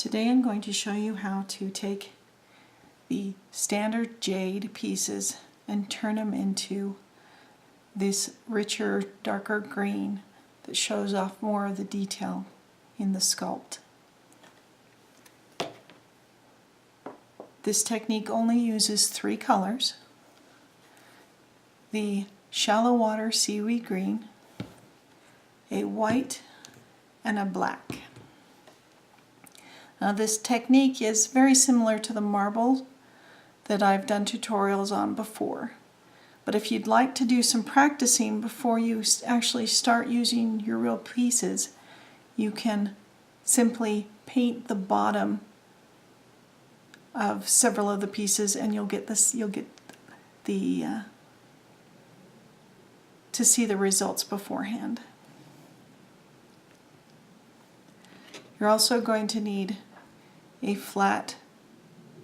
Today I'm going to show you how to take the standard jade pieces and turn them into this richer, darker green that shows off more of the detail in the sculpt. This technique only uses 3 colors: the shallow water seaweed green, a white, and a black. Now this technique is very similar to the marble that I've done tutorials on before. But if you'd like to do some practicing before you actually start using your real pieces, you can simply paint the bottom of several of the pieces and you'll get the to see the results beforehand. You're also going to need a flat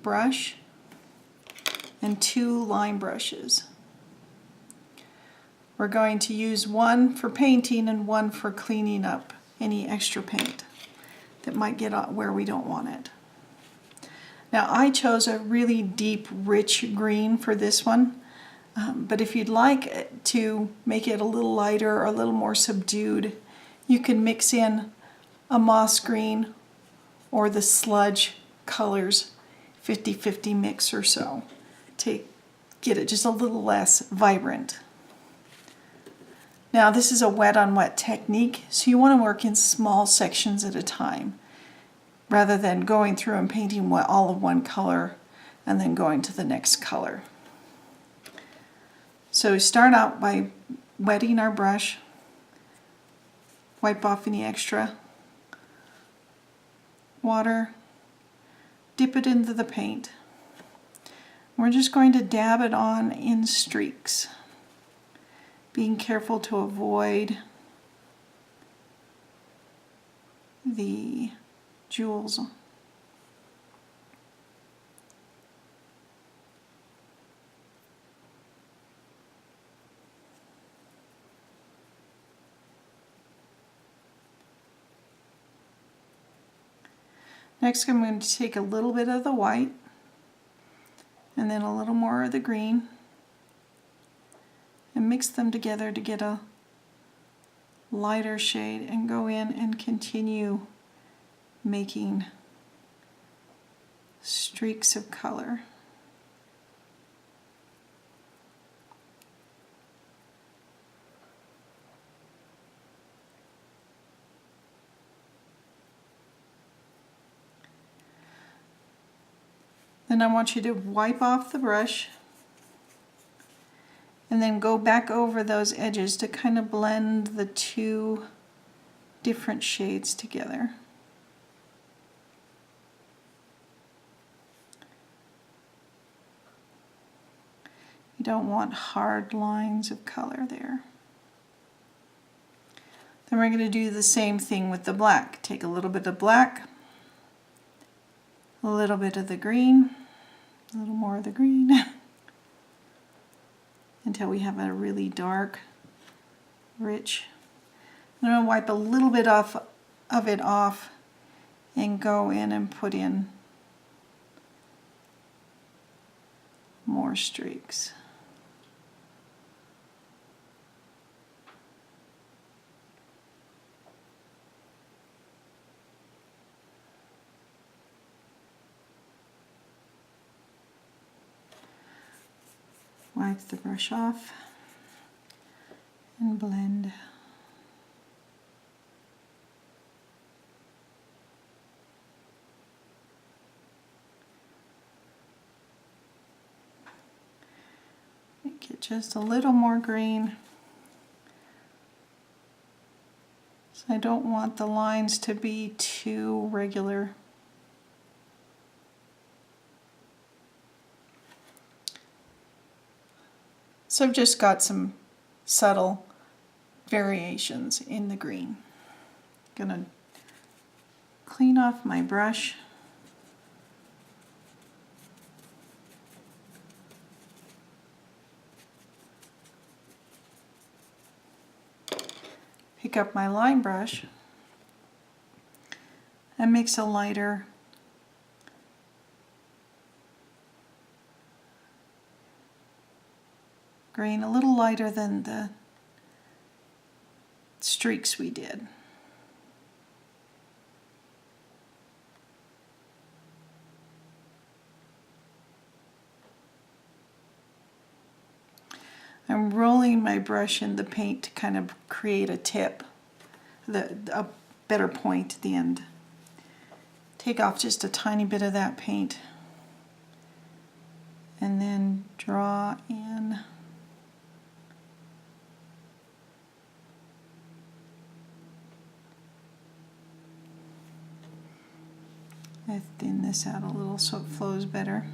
brush and 2 line brushes. We're going to use one for painting and one for cleaning up any extra paint that might get out where we don't want it. Now I chose a really deep, rich green for this one, but if you'd like to make it a little lighter or a little more subdued, you can mix in a moss green or the sludge colors, 50-50 mix or so, to get it just a little less vibrant. Now this is a wet on wet technique, so you want to work in small sections at a time rather than going through and painting all of one color and then going to the next color. So we start out by wetting our brush, wipe off any extra water, dip it into the paint. We're just going to dab it on in streaks, being careful to avoid the jewels. Next I'm going to take a little bit of the white and then a little more of the green and mix them together to get a lighter shade and go in and continue making streaks of color. Then I want you to wipe off the brush and then go back over those edges to kind of blend the 2 different shades together. You don't want hard lines of color there. Then we're going to do the same thing with the black. Take a little bit of black, a little bit of the green, a little more of the green, until we have a really dark, rich. I'm going to wipe a little bit of it off and go in and put in more streaks. Wipe the brush off and blend. Make it just a little more green. So I don't want the lines to be too regular. So I've just got some subtle variations in the green. Gonna clean off my brush. Pick up my line brush and mix a lighter grain a little lighter than the streaks we did. I'm rolling my brush in the paint to kind of create a tip, a better point at the end. Take off just a tiny bit of that paint and then draw in I thin this out a little so it flows better.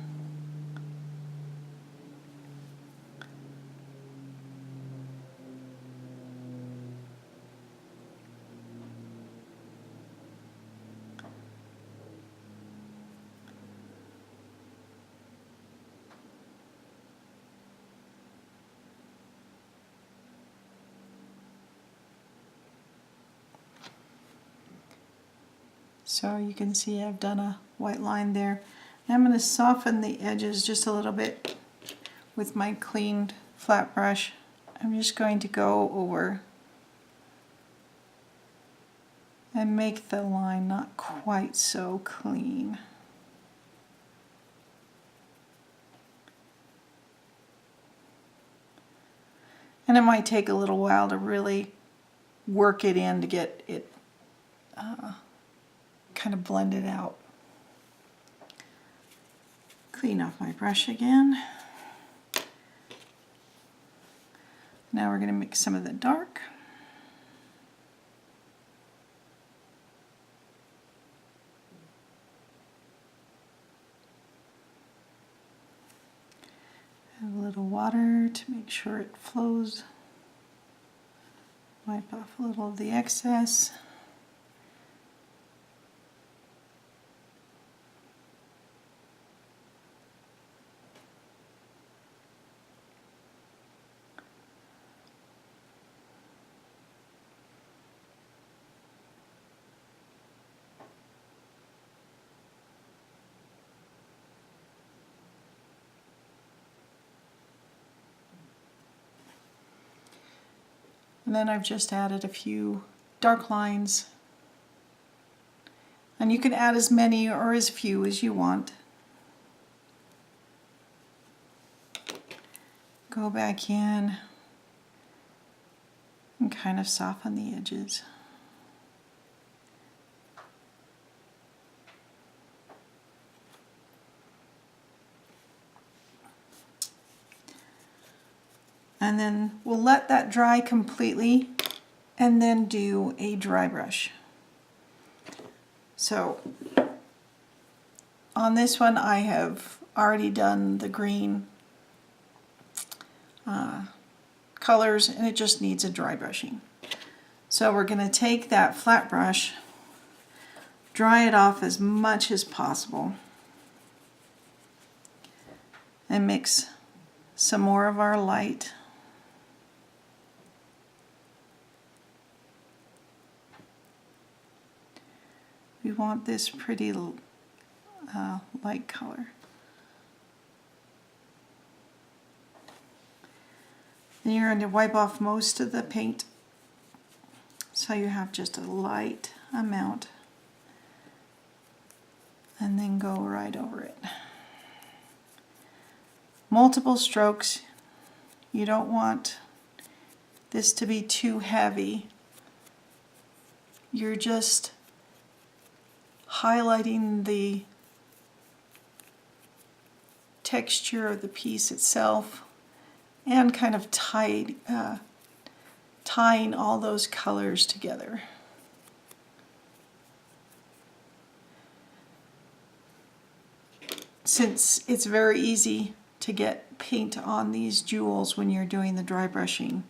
So you can see I've done a white line there. Now I'm going to soften the edges just a little bit with my cleaned flat brush. I'm just going to go over and make the line not quite so clean. And it might take a little while to really work it in to get it kind of blended out. Clean off my brush again. Now we're going to mix some of the dark. Add a little water to make sure it flows. Wipe off a little of the excess. And then I've just added a few dark lines. And you can add as many or as few as you want. Go back in and kind of soften the edges. And then we'll let that dry completely and then do a dry brush. So on this one I have already done the green colors and it just needs a dry brushing. So we're going to take that flat brush, dry it off as much as possible, and mix some more of our light. We want this pretty light color. Then you're going to wipe off most of the paint so you have just a light amount and then go right over it. Multiple strokes. You don't want this to be too heavy. You're just highlighting the texture of the piece itself and kind of tying all those colors together. Since it's very easy to get paint on these jewels when you're doing the dry brushing,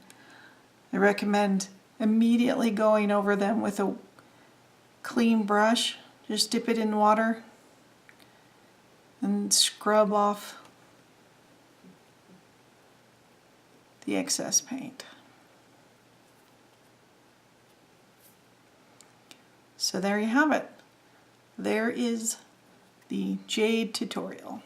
I recommend immediately going over them with a clean brush. Just dip it in water and scrub off the excess paint. So there you have it. There is the Jade tutorial.